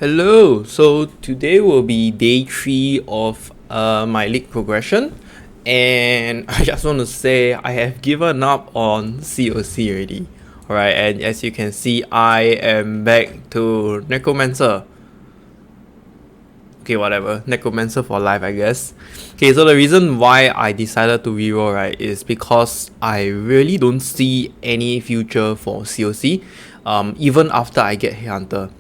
Hello, so today will be day 3 of my league progression, and I just want to say I have given up on COC already. Alright, and as you can see, I am back to necromancer. Okay, whatever, necromancer for life, I guess. Okay, so the reason why I decided to reroll, right, is because I really don't see any future for COC, even after I get Headhunter.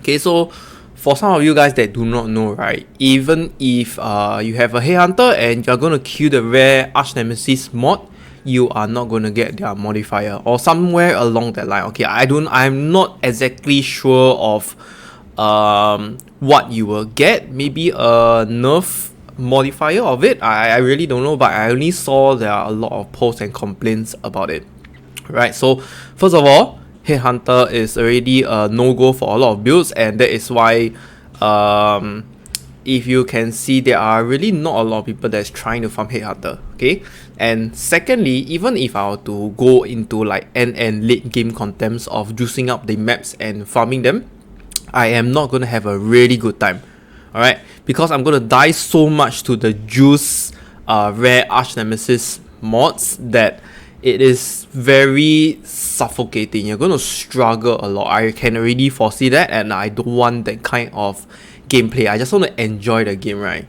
Okay, so for some of you guys that do not know, right, even if you have a Headhunter and you're going to kill the rare Arch Nemesis mod, you are not going to get their modifier or somewhere along that line. Okay, I'm not exactly sure of what you will get. Maybe a nerf modifier of it. I really don't know, but I only saw there are a lot of posts and complaints about it. Right, so first of all, Headhunter is already a no-go for a lot of builds, and that is why if you can see, there are really not a lot of people that's trying to farm Headhunter. Okay, and secondly, even if I were to go into like end and late game contempts of juicing up the maps and farming them, I am not going to have a really good time. Alright, because I'm going to die so much to the juice rare Arch Nemesis mods that it is very suffocating. You're going to struggle a lot. I can already foresee that, and I don't want that kind of gameplay. I just want to enjoy the game, right?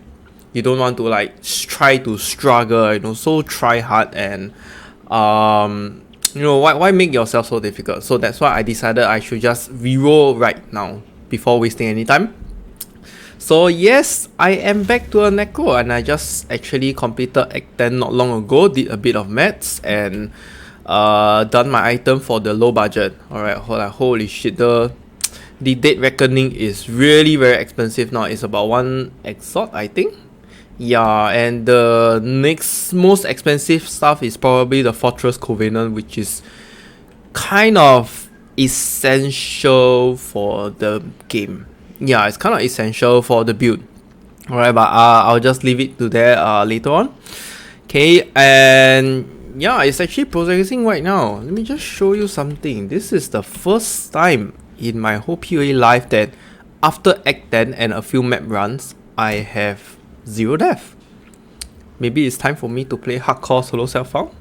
You don't want to like try to struggle, you know, so try hard, and you know, why make yourself so difficult? So that's why I decided I should just reroll right now before wasting any time. So yes, I am back to a necro, and I just actually completed Act 10 not long ago, did a bit of maths, and done my item for the low budget. Alright, holy shit, the Dead Reckoning is really very expensive now. It's about 1 exort, I think. Yeah, and the next most expensive stuff is probably the Fortress Covenant, which is kind of essential for the game. Yeah, it's kind of essential for the build. Alright, but I'll just leave it to there later on. Okay, and yeah, it's actually progressing right now. Let me just show you something. This is the first time in my whole POE life that after Act 10 and a few map runs, I have 0 death. Maybe it's time for me to play hardcore solo self-found.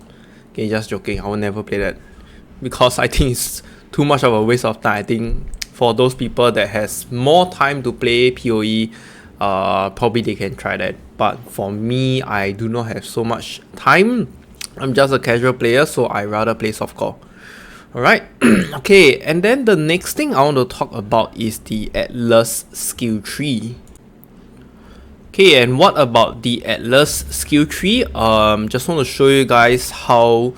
Okay, just joking, I will never play that, because I think it's too much of a waste of time. I think for those people that has more time to play POE, probably they can try that. But for me, I do not have so much time. I'm just a casual player, so I rather play softcore. Alright, okay, and then the next thing I want to talk about is the Atlas skill tree. Okay, and what about the Atlas skill tree? Just want to show you guys how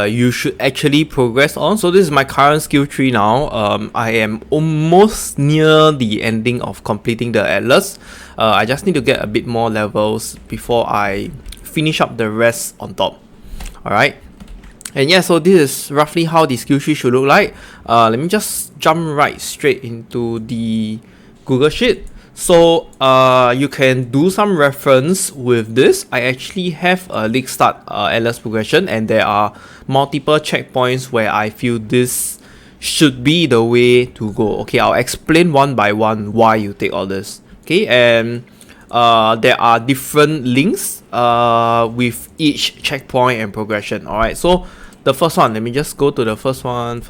you should actually progress on. So this is my current skill tree now. I am almost near the ending of completing the Atlas. I just need to get a bit more levels before I finish up the rest on top. Alright, and yeah, so this is roughly how the skill tree should look like. Let me just jump right straight into the Google Sheet. So you can do some reference with this. I actually have a league start Atlas progression, and there are multiple checkpoints where I feel this should be the way to go. Okay, I'll explain one by one why you take all this. Okay, and there are different links with each checkpoint and progression. Alright, so the first one, let me just go to the first one.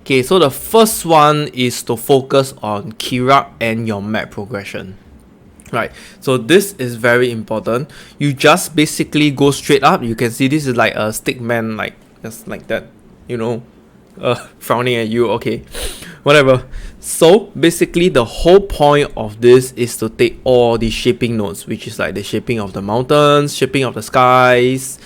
Okay, so the first one is to focus on Kirac and your map progression. Right, so this is very important. You just basically go straight up. You can see this is like a stick man, like just like that, you know, frowning at you. Okay, whatever. So basically the whole point of this is to take all the shaping nodes, which is like the shaping of the mountains, shaping of the skies,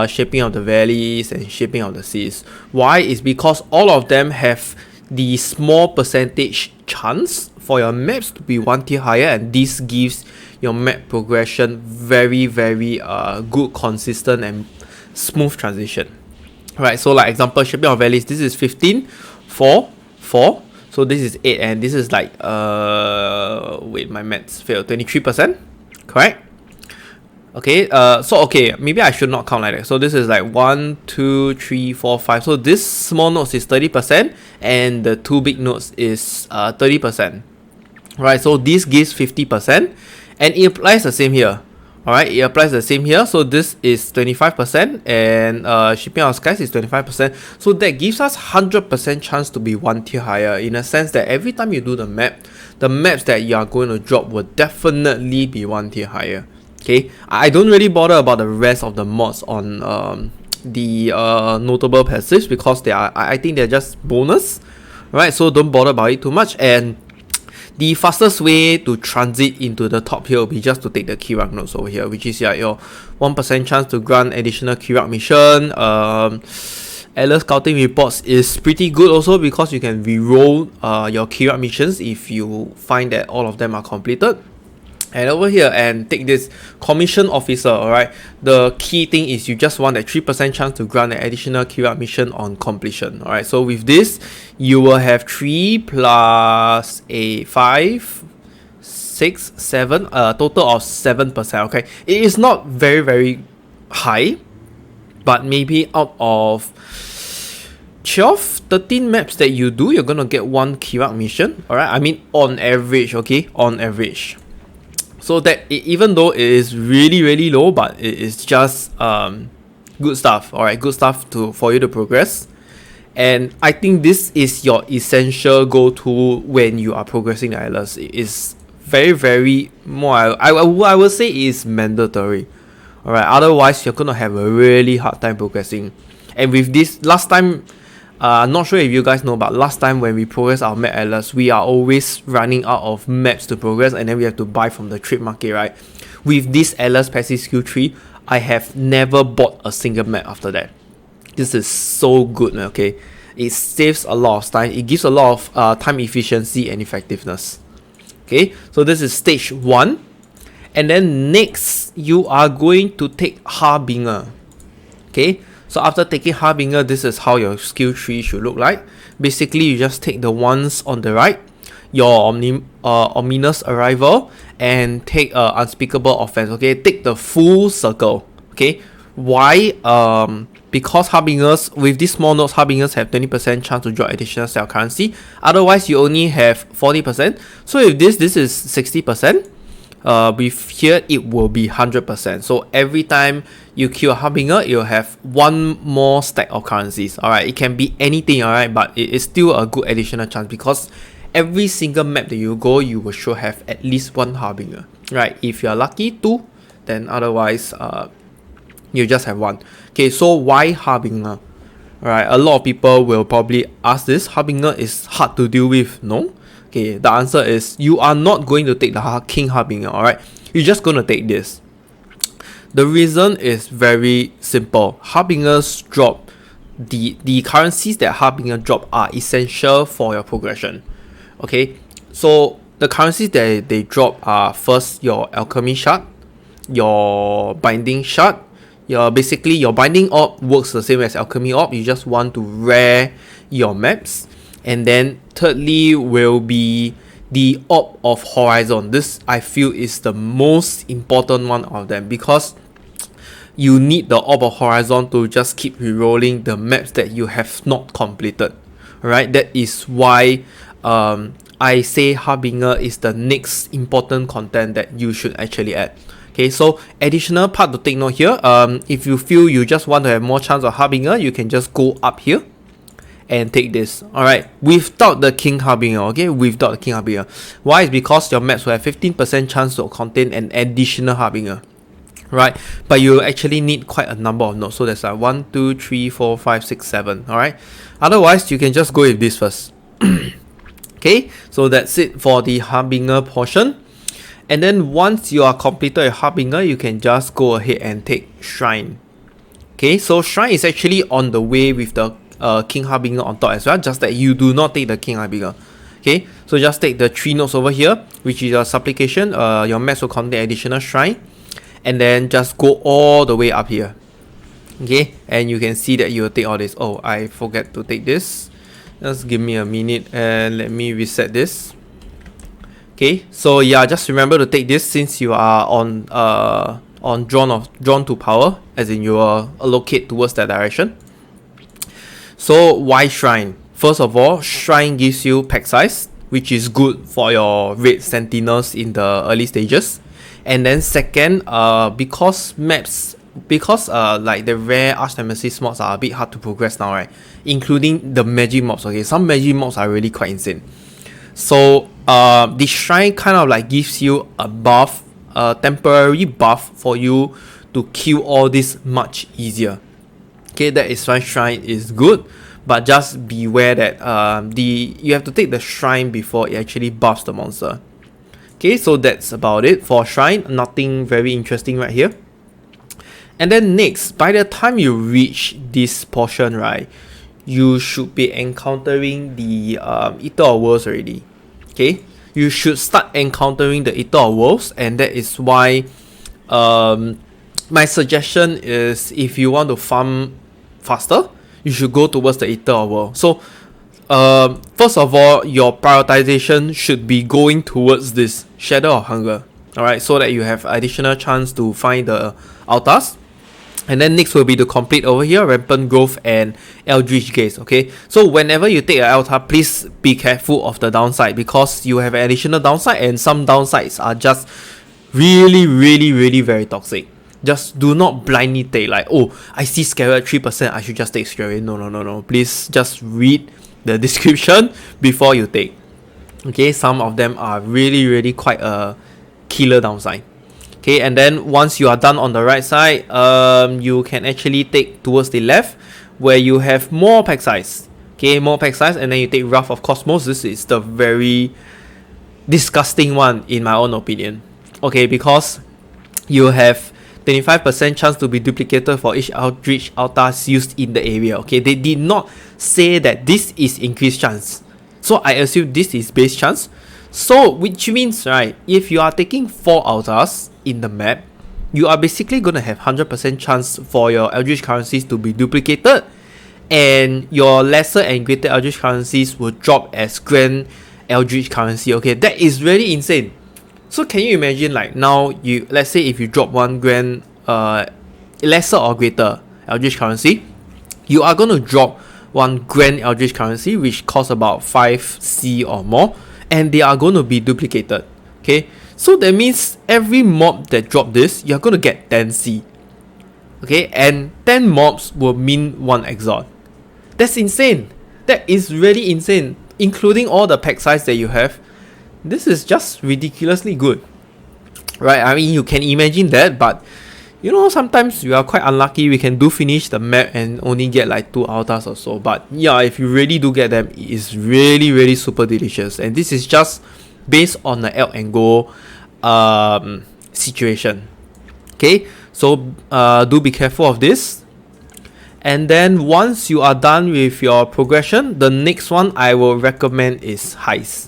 shaping of the valleys, and shaping of the seas. Why? Is because all of them have the small percentage chance for your maps to be 1 tier higher, and this gives your map progression very good, consistent, and smooth transition. Right, so like example, shaping of valleys, this is 15, 4, 4. So this is 8, and this is like wait, my maths failed, 23%, correct? Okay, so okay, maybe I should not count like that. So this is like 1, 2, 3, 4, 5. So this small nodes is 30%, and the two big nodes is 30%. Right, so this gives 50%, and it applies the same here. Alright, it applies the same here. So this is 25%, and shipping out skies is 25%. So that gives us 100% chance to be 1 tier higher, in a sense that every time you do the map, the maps that you are going to drop will definitely be 1 tier higher. Okay, I don't really bother about the rest of the mods on the notable passives, because I think they're just bonus, right? So don't bother about it too much. And the fastest way to transit into the top here will be just to take the Kirac nodes over here, which is your 1% chance to grant additional Kirac mission. Atlas scouting reports is pretty good also, because you can reroll your Kirac missions if you find that all of them are completed. And over here, and take this commission officer. Alright, the key thing is you just want a 3% chance to grant an additional Kirac mission on completion. Alright, so with this, you will have 3 plus a 5, 6, 7, a total of 7%. Okay, it is not very high, but maybe out of 12, 13 maps that you do, you're gonna get 1 Kirac mission. Alright, I mean on average, okay, on average. So that even though it is really low, but it is just good stuff. Alright, good stuff for you to progress. And I think this is your essential go-to when you are progressing the Atlas. It is very more, I would say it is mandatory. Alright, otherwise you're gonna have a really hard time progressing. And with this, last time, I'm not sure if you guys know, but last time when we progress our map atlas, we are always running out of maps to progress, and then we have to buy from the trade market, right? With this atlas passive skill tree, I have never bought a single map after that. This is so good, okay? It saves a lot of time. It gives a lot of time efficiency and effectiveness. Okay, so this is stage 1. And then next, you are going to take Harbinger. Okay, so after taking Harbinger, this is how your skill tree should look like. Basically, you just take the ones on the right, your ominous arrival, and take unspeakable offense. Okay, take the full circle. Okay, why? Because Harbingers, with these small nodes, Harbingers have 20% chance to drop additional cell currency. Otherwise, you only have 40%. So if this is 60%. With here it will be 100%. So every time you kill a Harbinger, you'll have one more stack of currencies. Alright, it can be anything, alright, but it is still a good additional chance, because every single map that you go, you will sure have at least one Harbinger. Right, if you're lucky, 2, then otherwise you just have 1. Okay, so why Harbinger? Alright, a lot of people will probably ask this. Harbinger is hard to deal with, no? Okay, the answer is you are not going to take the King Harbinger, alright? You're just going to take this. The reason is very simple. Harbingers drop, the currencies that Harbinger drop are essential for your progression. Okay, so the currencies that they drop are first your alchemy shard, your binding shard. Basically your binding orb works the same as alchemy orb. You just want to rare your maps. And then thirdly will be the Orb of Horizon. This I feel is the most important one of them, because you need the Orb of Horizon to just keep rerolling the maps that you have not completed. Alright, that is why I say Harbinger is the next important content that you should actually add. Okay, so additional part to take note here. If you feel you just want to have more chance of Harbinger, you can just go up here and take this. Alright, without the King Harbinger. Okay, without the King Harbinger. Why? Is because your maps will have 15% chance to contain an additional Harbinger. Right, but you actually need quite a number of nodes. So there's like 1, 2, 3, 4, 5, 6, 7. Alright, otherwise you can just go with this first. Okay, so that's it for the Harbinger portion. And then once you are completed with Harbinger, you can just go ahead and take Shrine. Okay, so Shrine is actually on the way with the King Harbinger on top as well, just that you do not take the King Harbinger. Okay, so just take the 3 nodes over here, which is your supplication. Your maps will contain additional shrine, and then just go all the way up here. Okay, and you can see that you will take all this. Oh, I forget to take this. Just give me a minute and let me reset this. Okay, so yeah, just remember to take this since you are on on drawn to power, as in you will allocate towards that direction. So why Shrine? First of all, Shrine gives you pack size, which is good for your raid sentinels in the early stages. And then second, because like the rare arch nemesis mobs are a bit hard to progress now, right? Including the magic mobs. Okay, some magic mobs are really quite insane. So the Shrine kind of like gives you a buff, a temporary buff for you to kill all this much easier. Okay, that is why Shrine is good, but just beware that you have to take the Shrine before it actually buffs the monster. Okay, so that's about it for Shrine. Nothing very interesting right here. And then next, by the time you reach this portion, right, you should be encountering the Eater of Worlds already. Okay, you should start encountering the Eater of Worlds, and that is why my suggestion is, if you want to farm faster, you should go towards the Eater of Worlds. So first of all, your prioritization should be going towards this Shadow of Hunger, alright, so that you have additional chance to find the altars. And then next will be to complete over here Rampant Growth and Eldritch Gaze. Okay, so whenever you take an altar, please be careful of the downside, because you have an additional downside, and some downsides are just really very toxic. Just do not blindly take like, oh, I see Scarlet 3%, I should just take straight. No. Please just read the description before you take. Okay, some of them are really quite a killer downside. Okay, and then once you are done on the right side, you can actually take towards the left, where you have more pack size. Okay, more pack size, and then you take Wrath of Cosmos. This is the very disgusting one in my own opinion. Okay, because you have 25% chance to be duplicated for each Eldritch altars used in the area. Okay, they did not say that this is increased chance, so I assume this is base chance. So which means, right, if you are taking 4 altars in the map, you are basically gonna have 100% chance for your Eldritch currencies to be duplicated, and your lesser and greater Eldritch currencies will drop as grand Eldritch currency. Okay, that is really insane. So can you imagine, like, now you, let's say if you drop one grand lesser or greater Eldritch currency, you are going to drop one grand Eldritch currency, which costs about 5C or more, and they are going to be duplicated. Okay, so that means every mob that drop this, you're going to get 10C. Okay, and 10 mobs will mean 1 exalt. That's insane. That is really insane, including all the pack size that you have. This is just ridiculously good, right? I mean, you can imagine that, but you know, sometimes we are quite unlucky. We can do finish the map and only get like 2 altars or so, but yeah, if you really do get them, it is really super delicious. And this is just based on the Elk and Go situation. Okay, so do be careful of this. And then once you are done with your progression, the next one I will recommend is Heist.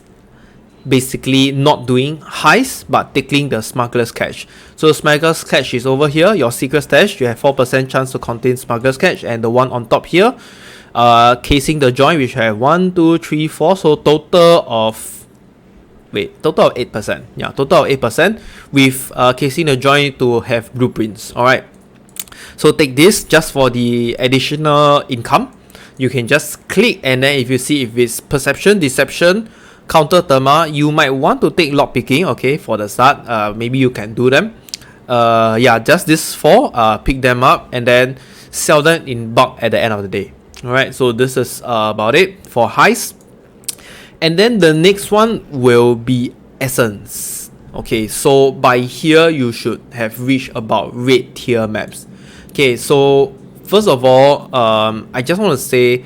Basically not doing Heist, but taking the Smuggler's Catch. So Smuggler's Catch is over here, your secret stash. You have 4% chance to contain Smuggler's Catch, and the one on top here, casing the joint, which have 1, 2, 3, 4, so total of 8%. Yeah, total of 8% with casing the joint to have blueprints. Alright, so take this just for the additional income. You can just click, and then if you see if it's Perception, Deception, Counter Therma, you might want to take lockpicking. Okay, for the start, maybe you can do them. Yeah, just this 4, pick them up and then sell them in bulk at the end of the day. Alright, so this is about it for Heist. And then the next one will be Essence. Okay, so by here you should have reached about red tier maps. Okay, so first of all, I just want to say,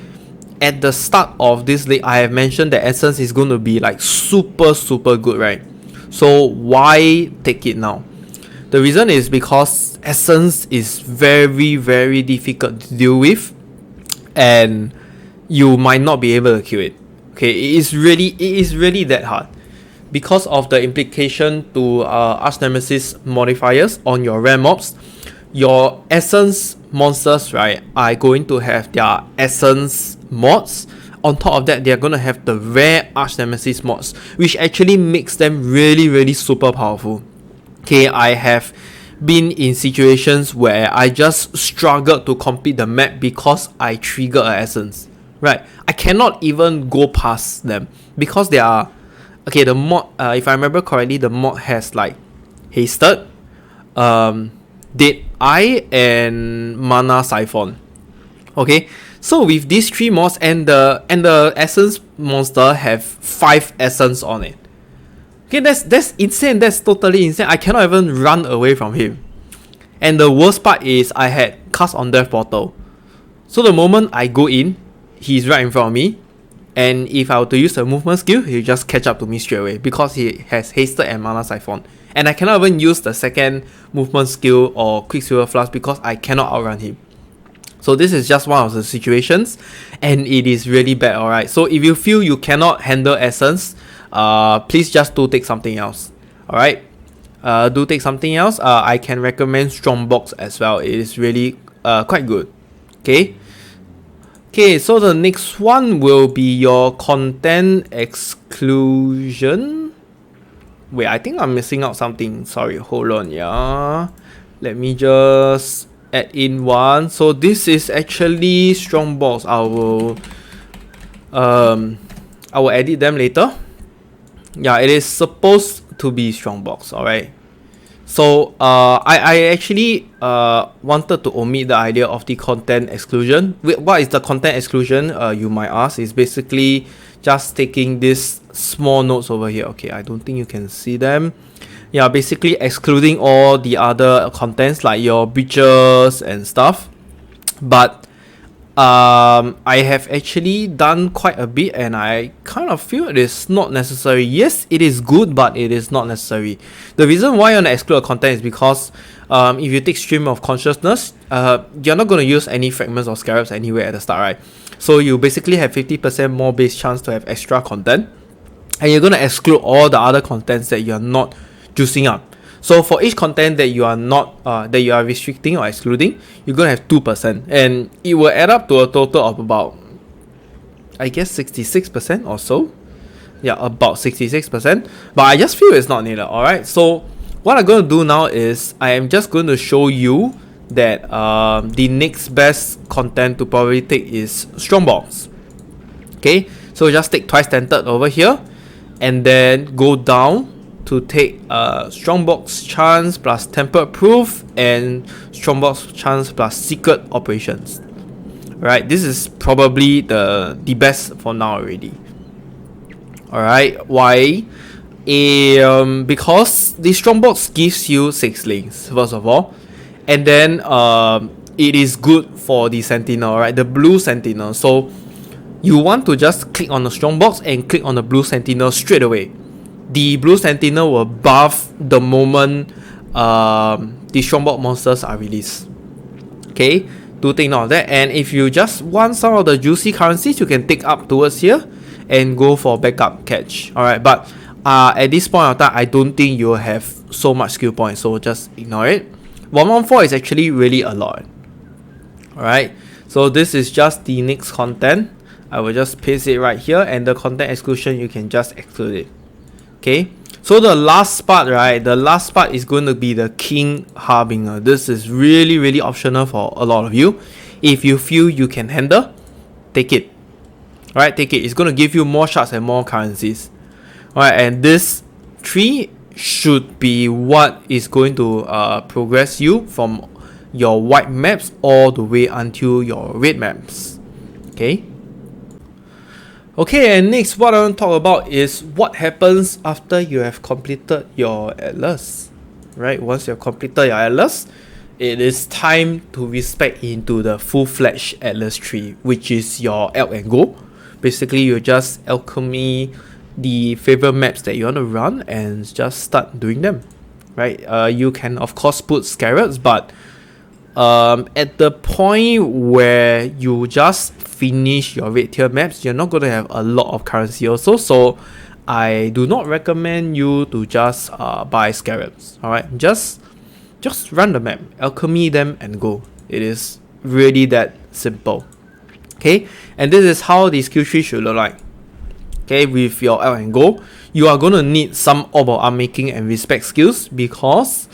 at the start of this league, I have mentioned that Essence is going to be like super good, right? So why take it now? The reason is because Essence is very difficult to deal with, and you might not be able to kill it. Okay, it is really that hard because of the implication to Arch Nemesis modifiers on your rare mobs. Your Essence monsters, right, are going to have their Essence mods. On top of that, they are going to have the rare Arch Nemesis mods, which actually makes them really super powerful. Okay, I have been in situations where I just struggled to complete the map because I triggered an essence. Right, I cannot even go past them because they are okay. The mod, if I remember correctly, the mod has like Hasted, Dead Eye, and Mana Siphon. Okay, so with these 3 mods and the essence monster have 5 essence on it. Okay, that's insane. That's totally insane. I cannot even run away from him. And the worst part is I had cast on Death Portal. So the moment I go in, he's right in front of me, and if I were to use the movement skill, he'll just catch up to me straight away because he has Hasted and Mana Siphon. And I cannot even use the second movement skill or Quicksilver Flask because I cannot outrun him. So this is just one of the situations, and it is really bad, alright? So if you feel you cannot handle essence, please just do take something else, alright? Do take something else. I can recommend Strongbox as well. It is really quite good, okay? Okay, so the next one will be your content exclusion. Wait, I think I'm missing out something. Sorry, hold on, yeah. Let me just add in one. So this is actually Strongbox. I will edit them later. Yeah, it is supposed to be Strongbox, alright. So I actually wanted to omit the idea of the content exclusion. What is the content exclusion, you might ask? Is basically just taking these small notes over here. Okay, I don't think you can see them. Yeah, basically excluding all the other contents like your breaches and stuff. But I have actually done quite a bit, and I kind of feel it is not necessary. Yes, it is good, but it is not necessary. The reason why you want to exclude a content is because if you take Stream of Consciousness, you're not going to use any fragments or scarabs anywhere at the start, right? So you basically have 50% more base chance to have extra content, and you're going to exclude all the other contents that you're not juicing up. So for each content that you are not that you are restricting or excluding, you're gonna have 2%, and it will add up to a total of about, I guess, 66% or so. Yeah, about 66%. But I just feel it's not needed. Alright. So what I'm gonna do now is I am just going to show you that the next best content to probably take is Strongbox. Okay, so just take twice tented over here, and then go down to take Strongbox chance plus tempered proof and Strongbox chance plus secret operations. Right, this is probably the best for now already. Alright, why? Because the Strongbox gives you 6 links first of all, and then it is good for the Sentinel, right? The blue Sentinel. So you want to just click on the Strongbox and click on the blue Sentinel straight away. The blue Sentinel will buff the moment the Strongbox monsters are released. Okay, do take note of that. And if you just want some of the juicy currencies, you can take up towards here and go for backup catch. Alright, but at this point of time, I don't think you'll have so much skill points, so just ignore it. 114 is actually really a lot. Alright, so this is just the next content. I will just paste it right here, and the content exclusion, you can just exclude it. Okay, so the last part, right? The last part is going to be the Kirac Harbinger. This is really optional for a lot of you. If you feel you can handle, take it. Alright, take it. It's going to give you more shards and more currencies. Alright, and this 3 should be what is going to progress you from your white maps all the way until your red maps. Okay. Okay, and next what I want to talk about is what happens after you have completed your Atlas. Right, once you have completed your Atlas, it is time to respec into the full-fledged Atlas tree, which is your Elk and Go. Basically, you just alchemy the favorite maps that you want to run and just start doing them. Right, you can of course put scarabs, but at the point where you just finish your red tier maps, you're not going to have a lot of currency also, so I do not recommend you to just buy scarabs. Alright, just run the map, alchemy them and go. It is really that simple. Okay, and this is how the skill tree should look like. Okay, with your L and Go, you are going to need some orb of unmaking and respect skills, because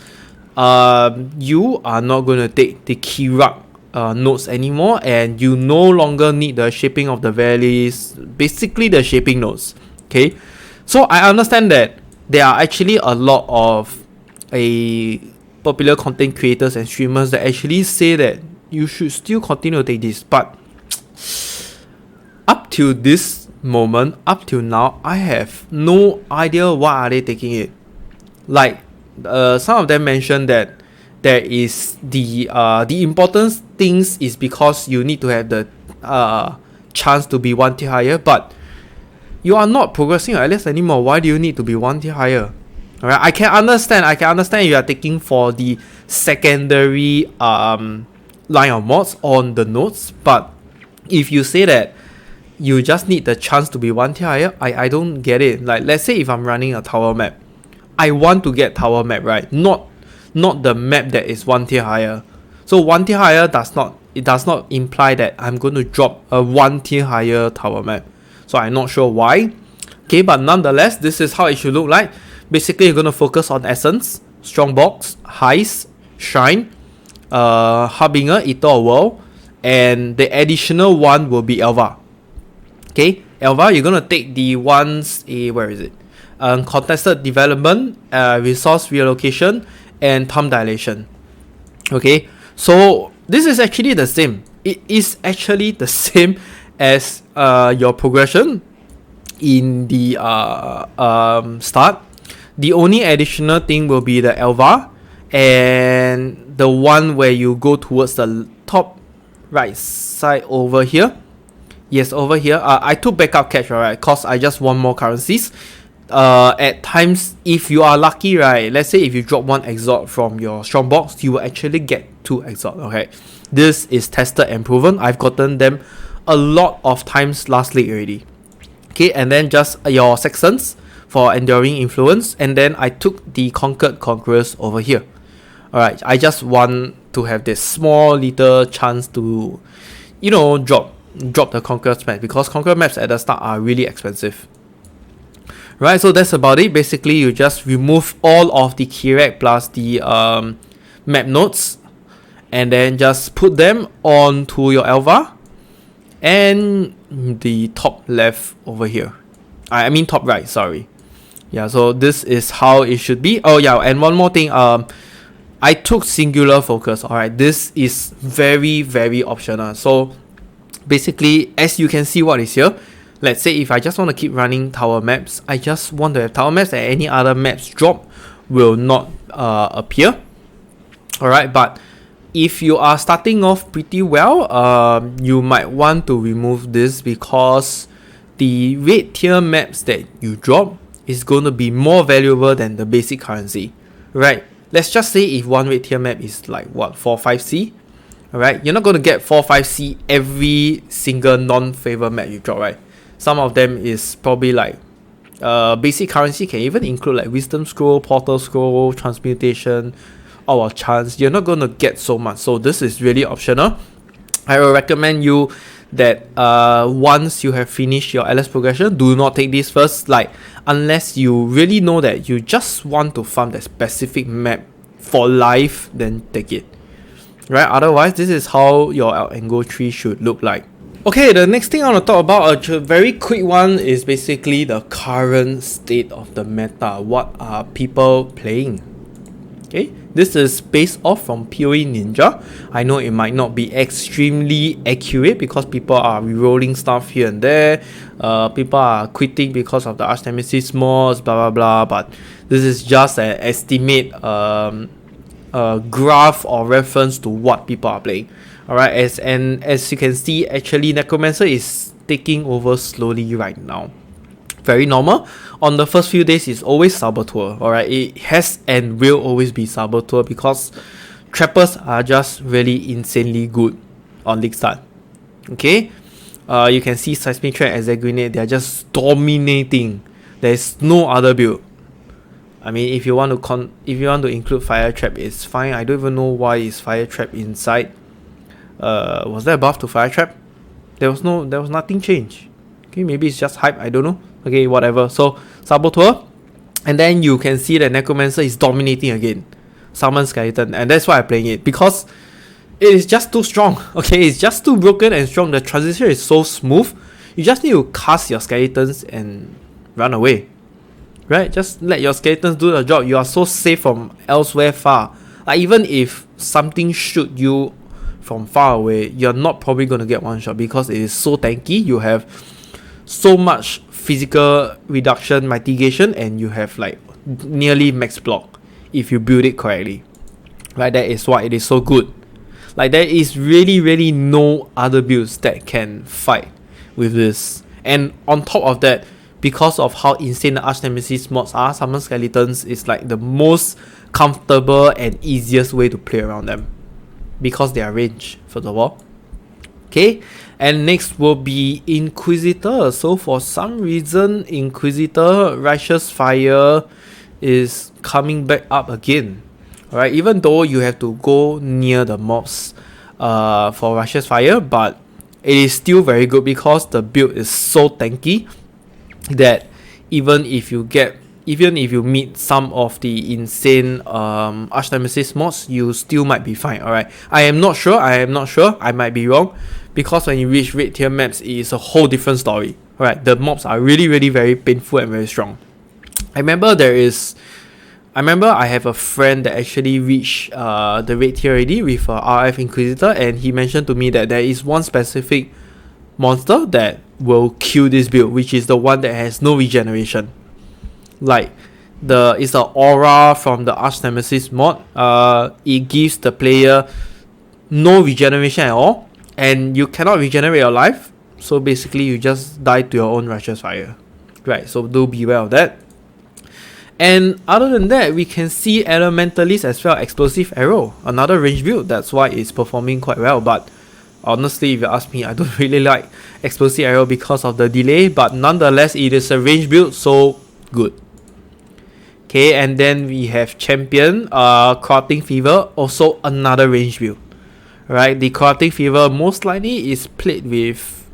you are not going to take the Kirac nodes anymore, and you no longer need the shaping of the valleys, basically the shaping nodes. Okay, so I understand that there are actually a lot of popular content creators and streamers that actually say that you should still continue to take this, but up till this moment, up till now, I have no idea why are they taking it. Like some of them mentioned that there is the important things is because you need to have the chance to be 1 tier higher, but you are not progressing your LS anymore. Why do you need to be 1 tier higher? Alright, I can understand you are taking for the secondary line of mods on the nodes, but if you say that you just need the chance to be 1 tier higher, I don't get it. Like, let's say if I'm running a tower map, I want to get tower map, right? Not the map that is 1 tier higher. So 1 tier higher does not imply that I'm going to drop a 1 tier higher tower map. So I'm not sure why. Okay, but nonetheless, this is how it should look like. Basically, you're going to focus on Essence, Strongbox, Heist, Shrine, Harbinger, Eater of World, and the additional one will be Elva. Okay, Elva, you're going to take the ones, where is it? Contested development, resource reallocation, and time dilation. Okay, so this is actually the same. It is actually the same as your progression in the start. The only additional thing will be the Elva, and the one where you go towards the top right side over here. Yes, over here. I took backup catch, alright, cause I just want more currencies. At times, if you are lucky, right, let's say if you drop 1 exalt from your Strongbox, you will actually get 2 exalt. Okay, this is tested and proven. I've gotten them a lot of times last league already. Okay, and then just your Saxons for enduring influence, and then I took the Conquered Conquerors over here. Alright, I just want to have this small little chance to, drop the Conquerors map, because Conqueror maps at the start are really expensive. Right, so that's about it. Basically, you just remove all of the Kirac plus the map nodes, and then just put them onto your Elva and the top left over here. I mean top right, sorry. Yeah, so this is how it should be. Oh yeah, and one more thing. I took singular focus. Alright, this is very, very optional. So basically, as you can see what is here, let's say if I just want to keep running tower maps, I just want to have tower maps, and any other maps drop will not appear. Alright, but if you are starting off pretty well, you might want to remove this, because the red tier maps that you drop is going to be more valuable than the basic currency. Right, let's just say if one red tier map is like what, 4-5C. Alright, you're not going to get 4-5C every single non-favor map you drop, right? Some of them is probably like basic currency can even include like Wisdom Scroll, Portal Scroll, Transmutation, or Chance. You're not going to get so much, so this is really optional. I will recommend you that once you have finished your LS progression, do not take this first, like unless you really know that you just want to farm that specific map for life, then take it. Right, otherwise this is how your Angle tree should look like. Okay, the next thing I want to talk about, a very quick one, is basically the current state of the meta. What are people playing? Okay, this is based off from POE Ninja. I know it might not be extremely accurate because people are rerolling stuff here and there. People are quitting because of the Arch Nemesis mods, blah blah blah. But this is just an estimate graph or reference to what people are playing. Alright, as you can see, actually Necromancer is taking over slowly right now. Very normal. On the first few days, it's always Saboteur. Alright, it has and will always be Saboteur because Trappers are just really insanely good on League Start. Okay, you can see Seismic Trap and Grenade, they are just dominating. There's no other build. I mean, if you want to include Fire Trap, it's fine. I don't even know why is Fire Trap inside. Was there a buff to Fire Trap? There was nothing changed. Okay, maybe it's just hype, I don't know. Okay, whatever. So Saboteur, and then you can see that Necromancer is dominating again. summon skeleton, and that's why I'm playing it, because it is just too strong. Okay, it's just too broken and strong. The transition is so smooth. You just need to cast your skeletons and run away. Right? Just let your skeletons do the job. You are so safe from elsewhere far. Like, even if something shoot you from far away, you're not probably going to get one shot because it is so tanky. You have so much physical reduction mitigation, and you have like nearly max block if you build it correctly. Right? That is why it is so good. Like, there is really no other builds that can fight with this. And on top of that, because of how insane the Arch Nemesis mods are, summon skeletons is like the most comfortable and easiest way to play around them, because they are range, first of all. Okay, and next will be Inquisitor. So for some reason, Inquisitor Righteous Fire is coming back up again. Alright, even though you have to go near the mobs for Righteous Fire, but it is still very good because the build is so tanky that even if you meet some of the insane Arch Nemesis mods, you still might be fine. Alright, I am not sure, I might be wrong, because when you reach red tier maps, it is a whole different story. Alright, the mobs are really very painful and very strong. I remember I have a friend that actually reached the red tier already with RF Inquisitor, and he mentioned to me that there is one specific monster that will kill this build, which is the one that has no regeneration. Like, it's the aura from the Arch Nemesis mod. It gives the player no regeneration at all, and you cannot regenerate your life, so basically you just die to your own Righteous Fire. Right, so do beware of that. And other than that, we can see Elementalist as well, Explosive Arrow, another range build. That's why it's performing quite well. But honestly, if you ask me, I don't really like Explosive Arrow because of the delay, but nonetheless, it is a range build, so good. Okay, and then we have Champion, Corrupting Fever, also another range build. Right, the Corrupting Fever most likely is played with...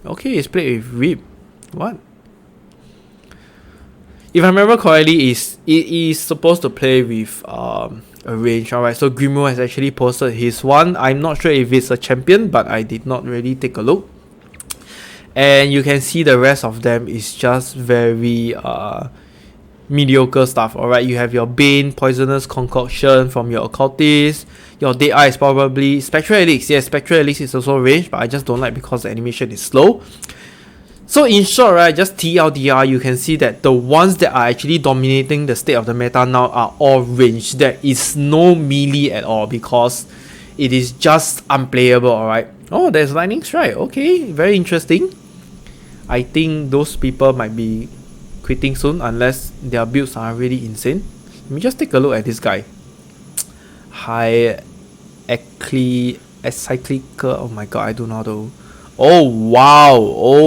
Okay, it's played with Rip. What? If I remember correctly, it is supposed to play with a range. Alright, so Grimo has actually posted his one. I'm not sure if it's a champion, but I did not really take a look. And you can see the rest of them is just very mediocre stuff. Alright, you have your Bane, Poisonous Concoction from your Occultist. Your Dead Eye is probably Spectral Elix. Yes, Spectral Elix is also range, but I just don't like because the animation is slow. So in short, right, just TLDR, you can see that the ones that are actually dominating the state of the meta now are all range. There is no melee at all because it is just unplayable, alright. Oh, there's Lightning Strike. Okay, very interesting. I think those people might be quitting soon unless their builds are really insane. Let me just take a look at this guy. Cyclical. Oh my god, I don't know how to... Oh wow,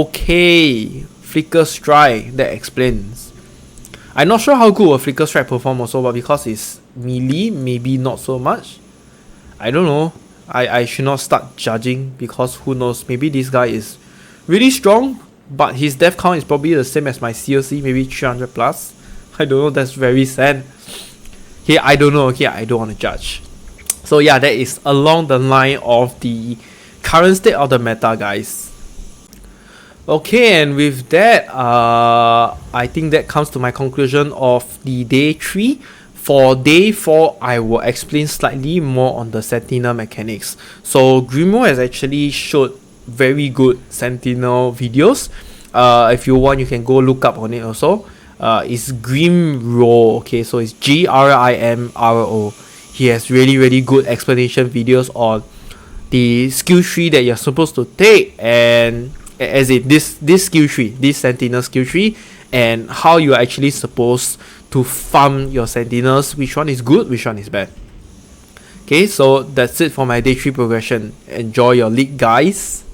okay. Flicker Strike, that explains. I'm not sure how good will Flicker Strike perform also, but because it's melee, maybe not so much. I don't know. I should not start judging because who knows, maybe this guy is really strong, but his death count is probably the same as my COC, maybe 300 plus. I don't know, that's very sad. Okay, I don't know, okay, I don't want to judge. So yeah, that is along the line of the current state of the meta, guys. Okay, and with that, I think that comes to my conclusion of the day 3. For day 4, I will explain slightly more on the Sentinel mechanics. So Grimo has actually showed very good Sentinel videos. If you want, you can go look up on it also. It's Grimro, okay, so it's Grimro. He has really good explanation videos on the skill tree that you're supposed to take, and as in this skill tree, this Sentinel skill tree, and how you're actually supposed to farm your Sentinels, which one is good, which one is bad. Okay, so that's it for my day 3 progression. Enjoy your league, guys.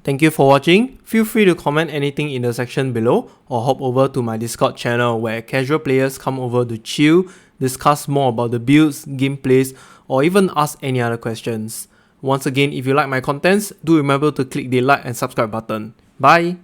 Thank you for watching. Feel free to comment anything in the section below or hop over to my Discord channel where casual players come over to chill, discuss more about the builds, gameplays, or even ask any other questions. Once again, if you like my contents, do remember to click the like and subscribe button. Bye!